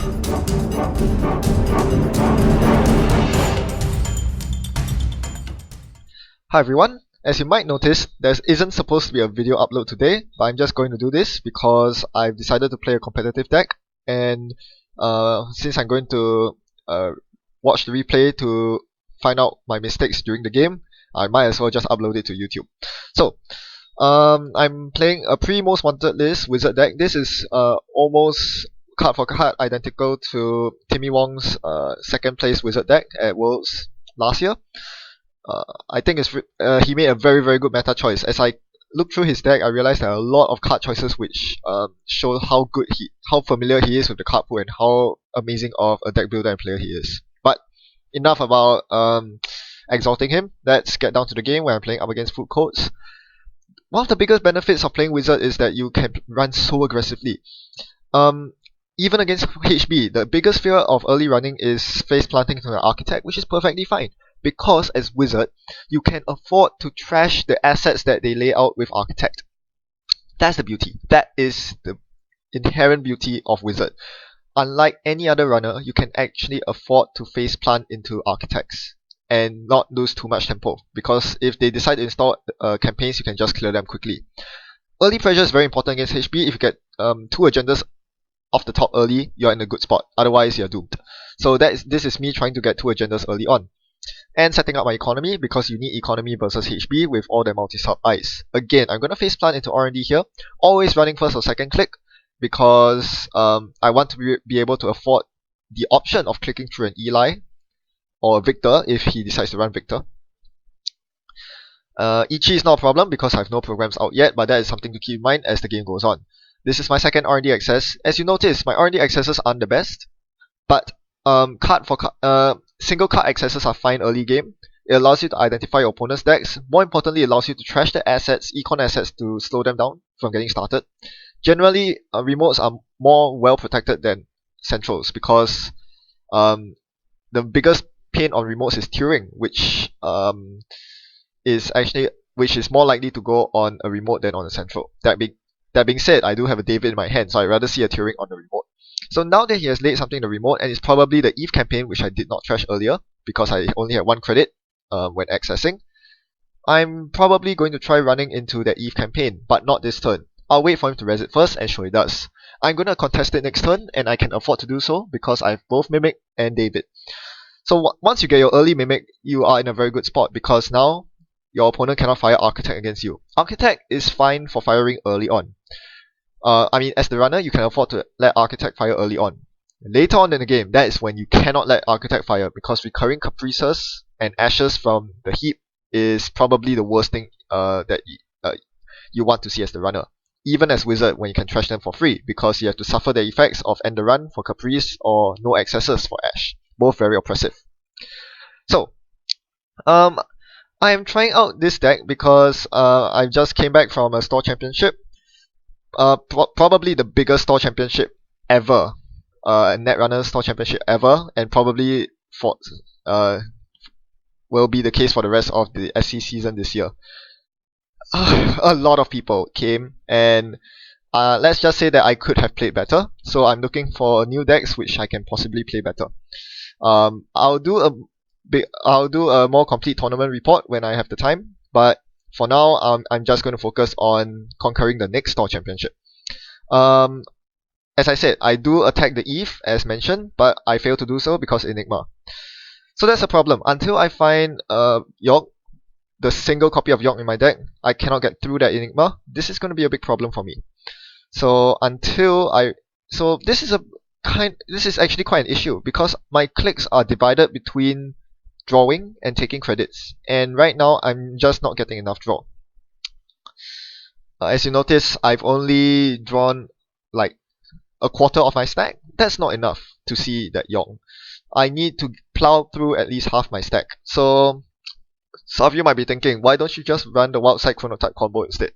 Hi everyone, as you might notice, there isn't supposed to be a video upload today, but I'm just going to do this because I've decided to play a competitive deck, and since I'm going to watch the replay to find out my mistakes during the game, I might as well just upload it to YouTube. So, I'm playing a pre-most wanted list Whizzard deck. This is almost card for card identical to Timmy Wong's second place Whizzard deck at Worlds last year. I think he made a very good meta choice. As I looked through his deck, I realized there are a lot of card choices which show how familiar he is with the card pool and how amazing of a deck builder and player he is. But enough about exalting him. Let's get down to the game where I'm playing up against Food Codes. One of the biggest benefits of playing Whizzard is that you can run so aggressively. Even against HB, the biggest fear of early running is face planting to an Architect, which is perfectly fine. Because as Whizzard, you can afford to trash the assets that they lay out with Architect. That's the beauty. That is the inherent beauty of Whizzard. Unlike any other runner, you can actually afford to face plant into Architects and not lose too much tempo. Because if they decide to install campaigns, you can just clear them quickly. Early pressure is very important against HB. If you get 2 agendas off the top early, you're in a good spot. Otherwise, you're doomed. So this is me trying to get 2 agendas early on. And setting up my economy, because you need economy versus HB with all their multi-sub eyes. Again, I'm going to face plant into R&D here, always running first or second click, because I want to be able to afford the option of clicking through an Eli or Victor if he decides to run Victor. Ichi is not a problem because I have no programs out yet, but that is something to keep in mind as the game goes on. This is my second R&D access. As you notice, my R&D accesses aren't the best, but single card accesses are fine early game. It allows you to identify your opponent's decks. More importantly, it allows you to trash the assets, econ assets, to slow them down from getting started. Generally, remotes are more well protected than centrals because the biggest pain on remotes is Turing, which is more likely to go on a remote than on a central. That being said, I do have a David in my hand, so I'd rather see a Turing on the remote. So now that he has laid something in the remote, and it's probably the Eve campaign which I did not trash earlier because I only had 1 credit when accessing, I'm probably going to try running into that Eve campaign, but not this turn. I'll wait for him to res it first and show he does. I'm going to contest it next turn, and I can afford to do so because I have both Mimic and David. So once you get your early Mimic, you are in a very good spot because now your opponent cannot fire Architect against you. Architect is fine for firing early on. As the runner, you can afford to let Architect fire early on. Later on in the game, that is when you cannot let Architect fire because recurring Caprices and Ashes from the heap is probably the worst thing that you want to see as the runner. Even as Whizzard, when you can trash them for free because you have to suffer the effects of End the Run for Caprice or no accesses for Ash. Both very oppressive. So, I am trying out this deck because I just came back from a store championship. Probably the biggest store championship ever, Netrunner store championship ever, and probably will be the case for the rest of the SC season this year. A lot of people came, and let's just say that I could have played better. So I'm looking for new decks which I can possibly play better. I'll do a more complete tournament report when I have the time, but for now, I'm just going to focus on conquering the next store championship. As I said, I do attack the Eve, as mentioned, but I fail to do so because Enigma. So that's a problem. Until I find York, the single copy of York in my deck, I cannot get through that Enigma. This is going to be a big problem for me. So this is actually quite an issue because my clicks are divided between drawing and taking credits, and right now I'm just not getting enough draw. As you notice, I've only drawn like a quarter of my stack. That's not enough to see that Yong. I need to plow through at least half my stack. So some of you might be thinking, why don't you just run the Wild Side Chronotype combo instead?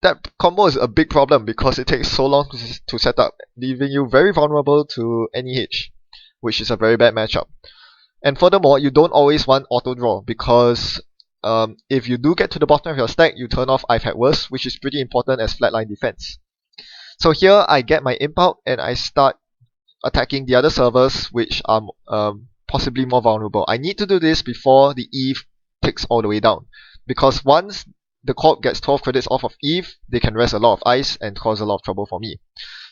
That combo is a big problem because it takes so long to set up, leaving you very vulnerable to NEH, which is a very bad matchup. And furthermore, you don't always want auto draw because if you do get to the bottom of your stack, you turn off I've had worse, which is pretty important as flatline defense. So here I get my imp out and I start attacking the other servers which are possibly more vulnerable. I need to do this before the Eve ticks all the way down, because once the Corp gets 12 credits off of Eve, they can rest a lot of ice and cause a lot of trouble for me.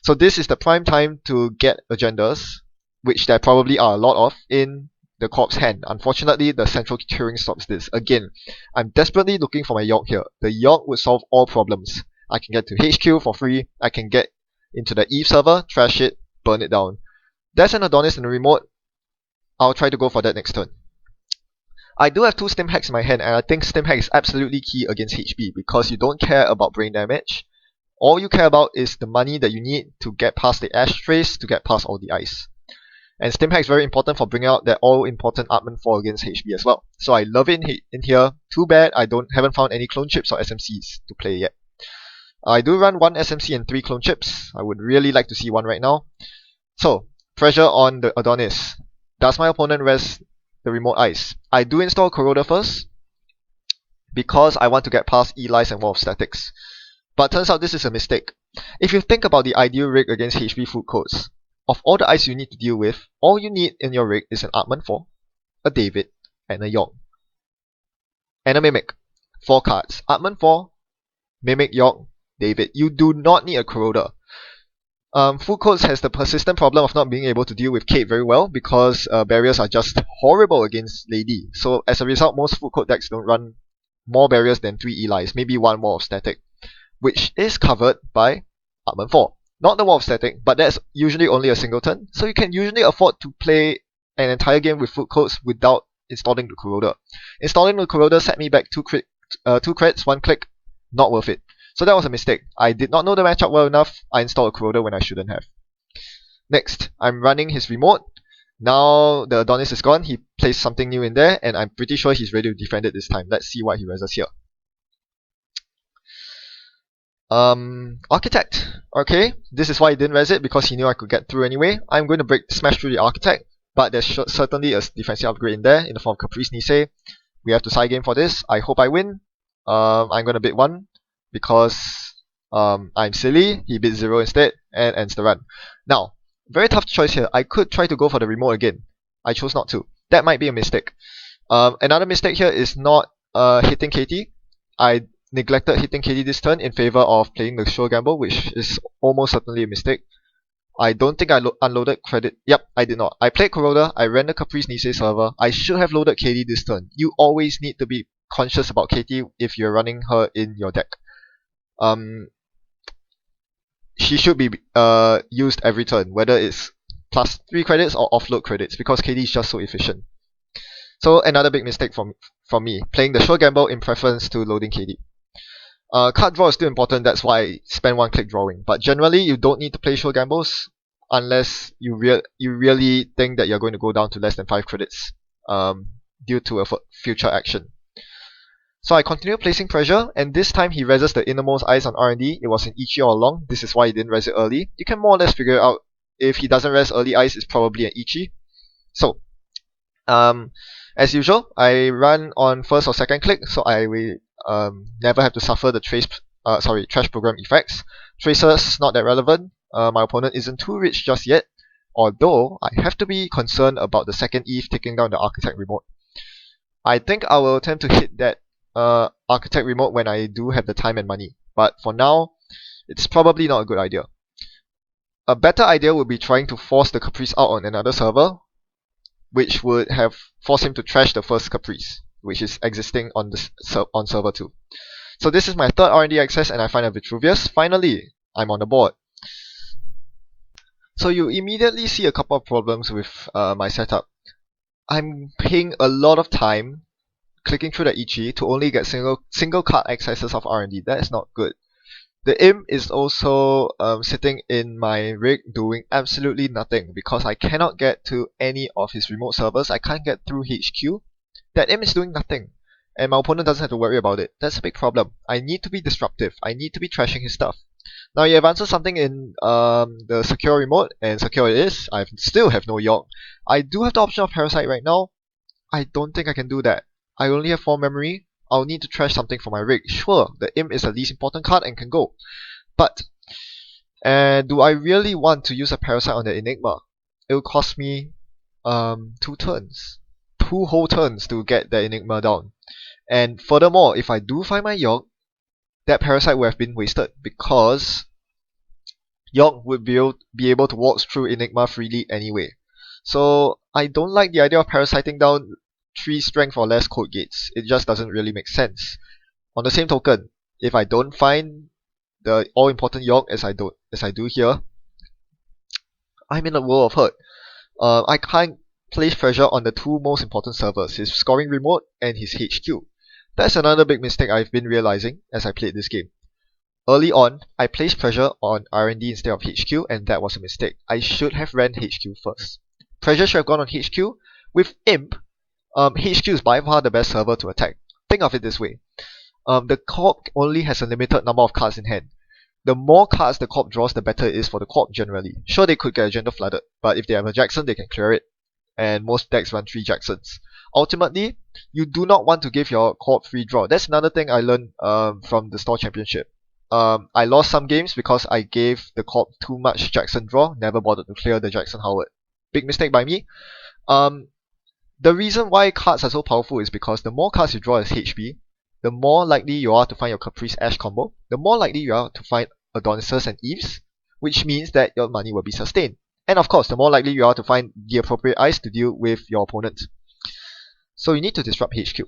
So this is the prime time to get agendas, which there probably are a lot of, in the Corp's hand. Unfortunately, the central curing stops this. Again, I'm desperately looking for my York here. The York would solve all problems. I can get to HQ for free, I can get into the Eve server, trash it, burn it down. There's an Adonis in the remote. I'll try to go for that next turn. I do have 2 stim hacks in my hand, and I think stim hack is absolutely key against HB because you don't care about brain damage. All you care about is the money that you need to get past the ashtrays, to get past all the ice. And stim hack is very important for bringing out that all-important Artman 4 against HB as well. So I love it in here. Too bad I haven't found any clone chips or SMCs to play yet. I do run 1 SMC and 3 clone chips. I would really like to see 1 right now. So, pressure on the Adonis. Does my opponent res the remote ice? I do install Corroder first, because I want to get past Eli's and Wall of Statics. But turns out this is a mistake. If you think about the ideal rig against HB food codes, of all the ice you need to deal with, all you need in your rig is an Artman 4, a David, and a York. And a Mimic. 4 cards. Artman 4, Mimic, York, David. You do not need a Corroder. Food Codes has the persistent problem of not being able to deal with Kate very well because barriers are just horrible against Lady. So as a result, most Food Code decks don't run more barriers than 3 Elis, maybe 1 Wall of Static, which is covered by Artman 4. Not the Wall of Static, but that's usually only a single turn, so you can usually afford to play an entire game with Food Codes without installing the Corroder. Installing the Corroder set me back 2 crits, 1 click, not worth it. So that was a mistake. I did not know the matchup well enough. I installed a Corroder when I shouldn't have. Next, I'm running his remote. Now the Adonis is gone. He placed something new in there, and I'm pretty sure he's ready to defend it this time. Let's see what he reses here. Architect. Okay, this is why he didn't res it, because he knew I could get through anyway. I'm going to smash through the Architect, but there's certainly a defensive upgrade in there in the form of Caprice Nisei. We have to side game for this. I hope I win. I'm going to bid 1. Because I'm silly, he bids 0 instead and ends the run. Now, very tough choice here. I could try to go for the remote again. I chose not to. That might be a mistake. Another mistake here is not hitting KT. I neglected hitting KT this turn in favor of playing the Sure Gamble, which is almost certainly a mistake. I don't think I unloaded credit. Yep, I did not. I played Corroder, I ran the Caprice Nisei server. I should have loaded KT this turn. You always need to be conscious about KT if you're running her in your deck. She should be used every turn, whether it's plus 3 credits or offload credits, because KD is just so efficient. So another big mistake from me, playing the Sure Gamble in preference to loading KD. Card draw is still important, that's why I spend 1 click drawing, but generally you don't need to play Sure Gambles unless you really think that you're going to go down to less than 5 credits due to a future action. So I continue placing pressure, and this time he reses the innermost ice on R&D. It was in Ichi all along. This is why he didn't res it early. You can more or less figure out if he doesn't res early ice, it's probably an Ichi. So, as usual, I run on first or second click, so I will never have to suffer the trash program effects. Tracers, not that relevant. My opponent isn't too rich just yet, although I have to be concerned about the second Eve taking down the Architect remote. I think I will attempt to hit that Architect remote when I do have the time and money, but for now it's probably not a good idea. A better idea would be trying to force the Caprice out on another server, which would have forced him to trash the first Caprice, which is existing on server 2. So this is my third R&D access, and I find a Vitruvius. Finally, I'm on the board. So you immediately see a couple of problems with my setup. I'm paying a lot of time clicking through the Ichi to only get single card accesses of R&D. That is not good. The Imp is also sitting in my rig doing absolutely nothing because I cannot get to any of his remote servers. I can't get through HQ. That Imp is doing nothing, and my opponent doesn't have to worry about it. That's a big problem. I need to be disruptive. I need to be trashing his stuff. Now you have answered something in the secure remote, and secure it is. I still have no York. I do have the option of Parasite right now. I don't think I can do that. I only have 4 memory. I'll need to trash something for my rig. Sure, the Imp is the least important card and can go. But do I really want to use a Parasite on the Enigma? it will cost me 2 turns. 2 whole turns to get the Enigma down. And furthermore, if I do find my York, that parasite would have been wasted because York would be able to walk through Enigma freely anyway. So I don't like the idea of parasiting down 3 strength or less code gates. It just doesn't really make sense. On the same token, if I don't find the all-important York as I do here, I'm in a world of hurt. I can't place pressure on the 2 most important servers, his scoring remote and his HQ. That's another big mistake I've been realizing as I played this game. Early on, I placed pressure on R&D instead of HQ, and that was a mistake. I should have ran HQ first. Pressure should have gone on HQ. With Imp, HQ is by far the best server to attack. Think of it this way. The Corp only has a limited number of cards in hand. The more cards the Corp draws, the better it is for the Corp generally. Sure, they could get agenda flooded, but if they have a Jackson, they can clear it. And most decks run 3 Jacksons. Ultimately, you do not want to give your Corp free draw. That's another thing I learned from the Store Championship. I lost some games because I gave the Corp too much Jackson draw, never bothered to clear the Jackson Howard. Big mistake by me. The reason why cards are so powerful is because the more cards you draw as HB, the more likely you are to find your Caprice Ash combo, the more likely you are to find Adonises and Eves, which means that your money will be sustained. And of course, the more likely you are to find the appropriate ice to deal with your opponent. So you need to disrupt HQ.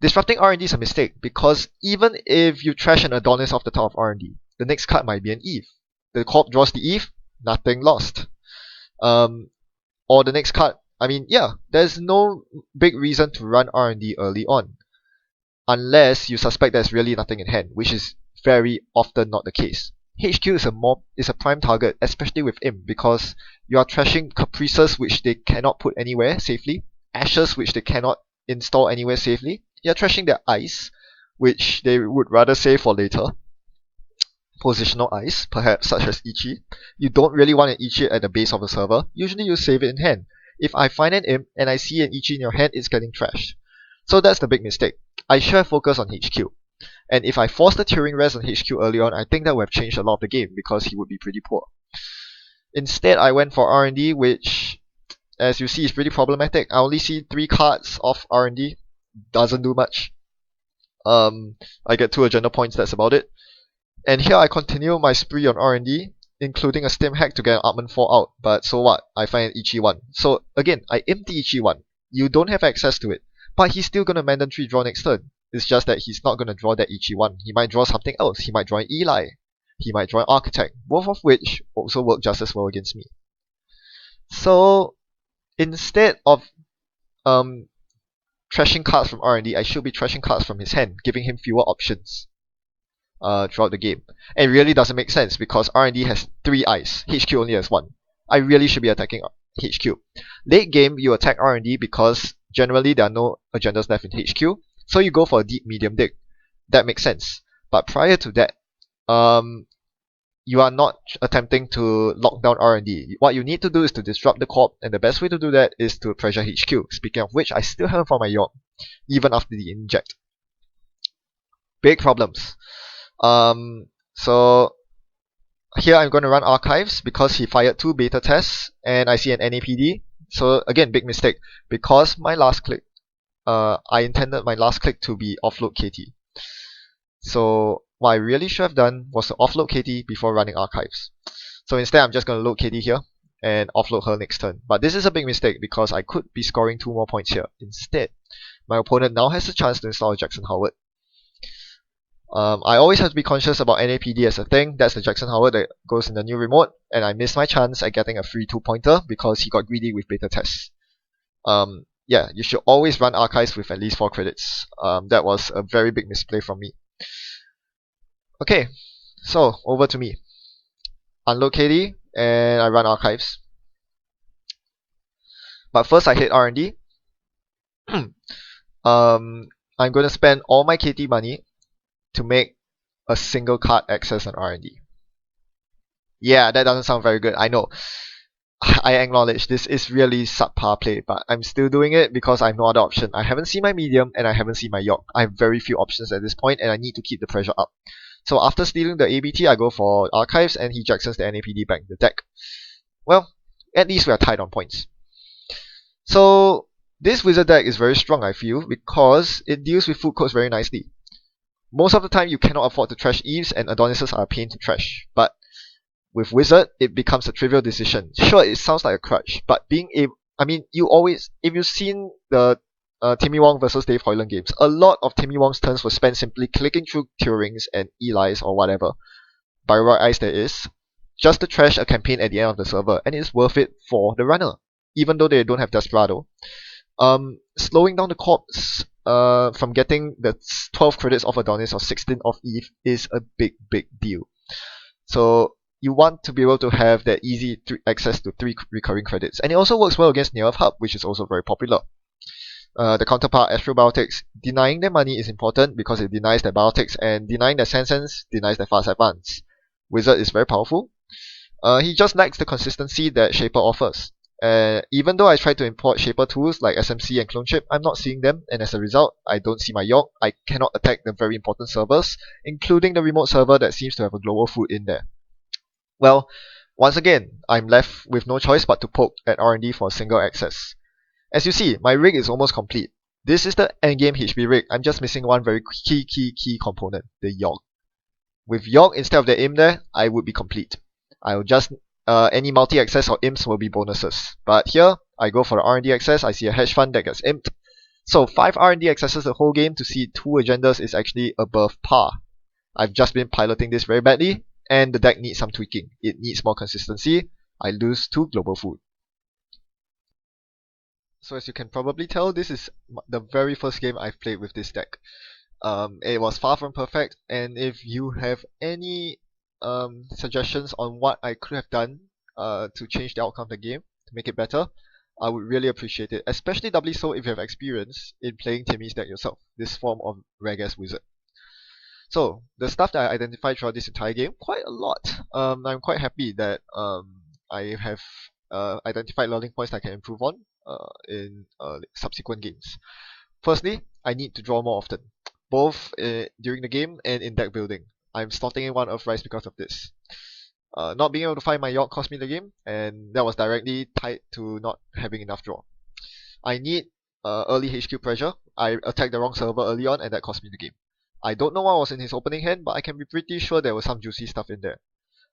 Disrupting R&D is a mistake because even if you trash an Adonis off the top of R&D, the next card might be an Eve. The Corp draws the Eve, nothing lost. Or the next card, there's no big reason to run R&D early on. Unless you suspect there's really nothing in hand, which is very often not the case. HQ is a prime target, especially with Imp, because you are trashing Caprices which they cannot put anywhere safely, Ashes which they cannot install anywhere safely. You're trashing their ice, which they would rather save for later. Positional ice, perhaps such as Ichi. You don't really want an Ichi at the base of the server. Usually you save it in hand. If I find an Imp and I see an Ichi in your hand, it's getting trashed. So that's the big mistake. I should have focused on HQ. And if I forced the Turing Res on HQ early on, I think that would have changed a lot of the game because he would be pretty poor. Instead, I went for R&D, which, as you see, is pretty problematic. I only see 3 cards of R&D. Doesn't do much. I get 2 agenda points, that's about it. And here I continue my spree on R&D, including a stim hack to get an Artman 4 out. But so what? I find an Ichi 1. So again, I imp the Ichi 1. You don't have access to it. But he's still gonna mandatory draw next turn. It's just that he's not gonna draw that Ichi 1. He might draw something else. He might draw an Eli. He might draw an Architect. Both of which also work just as well against me. So instead of trashing cards from R&D, I should be trashing cards from his hand, giving him fewer options throughout the game. And it really doesn't make sense because R&D has 3 eyes, HQ only has 1. I really should be attacking HQ. Late game, you attack R&D because generally there are no agendas left in HQ, so you go for a deep medium dig. That makes sense. But prior to that, you are not attempting to lock down R&D. What you need to do is to disrupt the Corp, and the best way to do that is to pressure HQ. Speaking of which, I still haven't found my York, even after the inject. Big problems. So here I'm going to run Archives because he fired 2 beta tests, and I see an NAPD. So again, big mistake, because my last click, I intended my last click to be offload KT. So what I really should have done was to offload KT before running Archives. So instead I'm just going to load KT here and offload her next turn. But this is a big mistake because I could be scoring 2 more points here. Instead, my opponent now has a chance to install a Jackson Howard. I always have to be conscious about NAPD as a thing. That's the Jackson Howard that goes in the new remote, and I missed my chance at getting a free 2-pointer because he got greedy with beta tests. Yeah, you should always run Archives with at least 4 credits. That was a very big misplay from me. Okay, so over to me. Unload KD and I run Archives. But first I hit R&D. I'm going to spend all my KT money to make a single card access on R&D. Yeah, that doesn't sound very good, I know. I acknowledge this is really subpar play, but I'm still doing it because I have no other option. I haven't seen my medium and I haven't seen my York. I have very few options at this point and I need to keep the pressure up. So after stealing the ABT, I go for Archives and he Jacksons the NAPD back in the deck. Well, at least we are tied on points. So this Whizzard deck is very strong, I feel, because it deals with food codes very nicely. Most of the time you cannot afford to trash Eves, and Adonises are a pain to trash, but with Whizzard it becomes a trivial decision. Sure, it sounds like a crutch, but being able, you always, if you've seen the Timmy Wong versus Dave Hoyland games, a lot of Timmy Wong's turns were spent simply clicking through Turing's and Eli's or whatever, by right eyes there is, just to trash a campaign at the end of the server, and it's worth it for the runner, even though they don't have Desperado. Slowing down the Corps from getting the 12 credits off Adonis or 16 off Eve is a big deal. So you want to be able to have that easy access to 3 recurring credits, and it also works well against Neo Hub, which is also very popular. The counterpart Astrobiotics, denying their money is important because it denies their biotics, and denying their Sense denies their fast advance. Whizzard is very powerful. He just lacks the consistency that Shaper offers. Even though I tried to import Shaper tools like SMC and Clone Chip, I'm not seeing them, and as a result, I don't see my York. I cannot attack the very important servers, including the remote server that seems to have a global food in there. Well, once again, I'm left with no choice but to poke at R&D for single access. As you see, my rig is almost complete. This is the endgame HB rig. I'm just missing one very key component, the York. With York instead of the Imp there, I would be complete. I'll just any multi-access or imps will be bonuses. But here, I go for the R&D access. I see a hedge fund that gets imped. So 5 R&D accesses the whole game to see 2 agendas is actually above par. I've just been piloting this very badly, and the deck needs some tweaking. It needs more consistency. I lose to global food. So as you can probably tell, this is the very first game I've played with this deck. It was far from perfect, and if you have any suggestions on what I could have done to change the outcome of the game, to make it better, I would really appreciate it, especially doubly so if you have experience in playing Timmy's deck yourself, this form of Reg-as Whizzard. So, the stuff that I identified throughout this entire game, quite a lot. I'm quite happy that I have identified learning points that I can improve on in subsequent games. Firstly, I need to draw more often, both during the game and in deck building. I'm slotting in 1 Earthrise because of this. Not being able to find my York cost me the game, and that was directly tied to not having enough draw. I need early HQ pressure. I attacked the wrong server early on, and that cost me the game. I don't know what was in his opening hand, but I can be pretty sure there was some juicy stuff in there.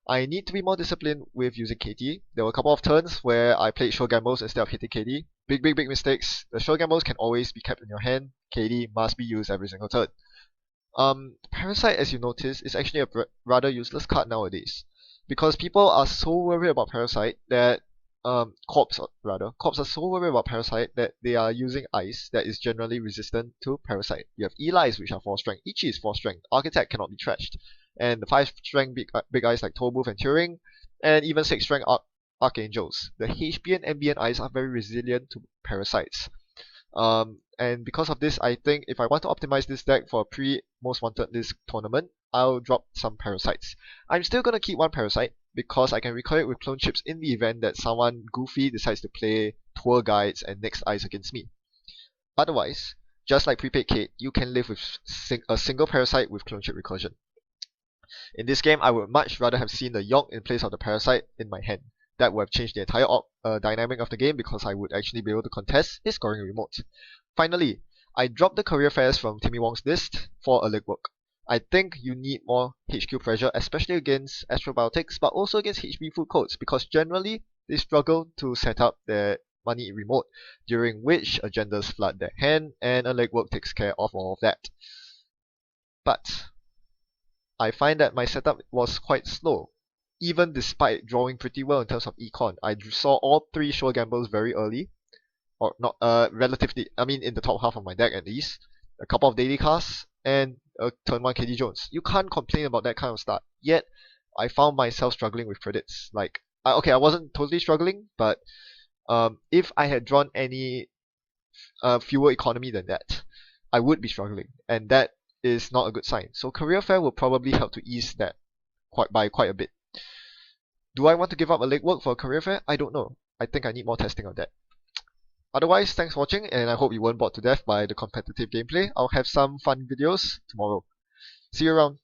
I need to be more disciplined with using KT. There were a couple of turns where I played show gambles instead of hitting KD. Big mistakes. The show gambles can always be kept in your hand. KD must be used every single turn. Parasite, as you notice, is actually a rather useless card nowadays, because people are so worried about Parasite that Corps are so worried about Parasite that they are using Ice that is generally resistant to Parasite. You have Eli's, which are 4 strength. Ichi is 4 strength. Architect cannot be trashed. And the 5 strength big eyes like Tollbooth and Turing, and even 6 strength Archangels. The HB and MBN eyes are very resilient to Parasites. And because of this, I think if I want to optimize this deck for a pre-most wanted list tournament, I'll drop some Parasites. I'm still going to keep 1 Parasite, because I can recall it with clone chips in the event that someone goofy decides to play Tour Guides and Next Eyes against me. Otherwise, just like Prepaid Kate, you can live with a single Parasite with clone chip recursion. In this game, I would much rather have seen the York in place of the Parasite in my hand. That would have changed the entire dynamic of the game, because I would actually be able to contest his scoring remote. Finally, I dropped the career fairs from Timmy Wong's list for a legwork. I think you need more HQ pressure, especially against Astrobiotics, but also against HB food codes, because generally they struggle to set up their money remote, during which agendas flood their hand, and a legwork takes care of all of that. But I find that my setup was quite slow, even despite drawing pretty well in terms of econ. I saw all 3 show gambles very early, or not relatively, in the top half of my deck at least, a couple of daily casts, and a turn 1 KD Jones. You can't complain about that kind of start. Yet, I found myself struggling with credits. Like, okay, I wasn't totally struggling, but if I had drawn any fewer economy than that, I would be struggling, and that is not a good sign. So career fair will probably help to ease that by quite a bit. Do I want to give up a legwork for a career fair? I don't know. I think I need more testing on that. Otherwise, thanks for watching, and I hope you weren't bored to death by the competitive gameplay. I'll have some fun videos tomorrow. See you around.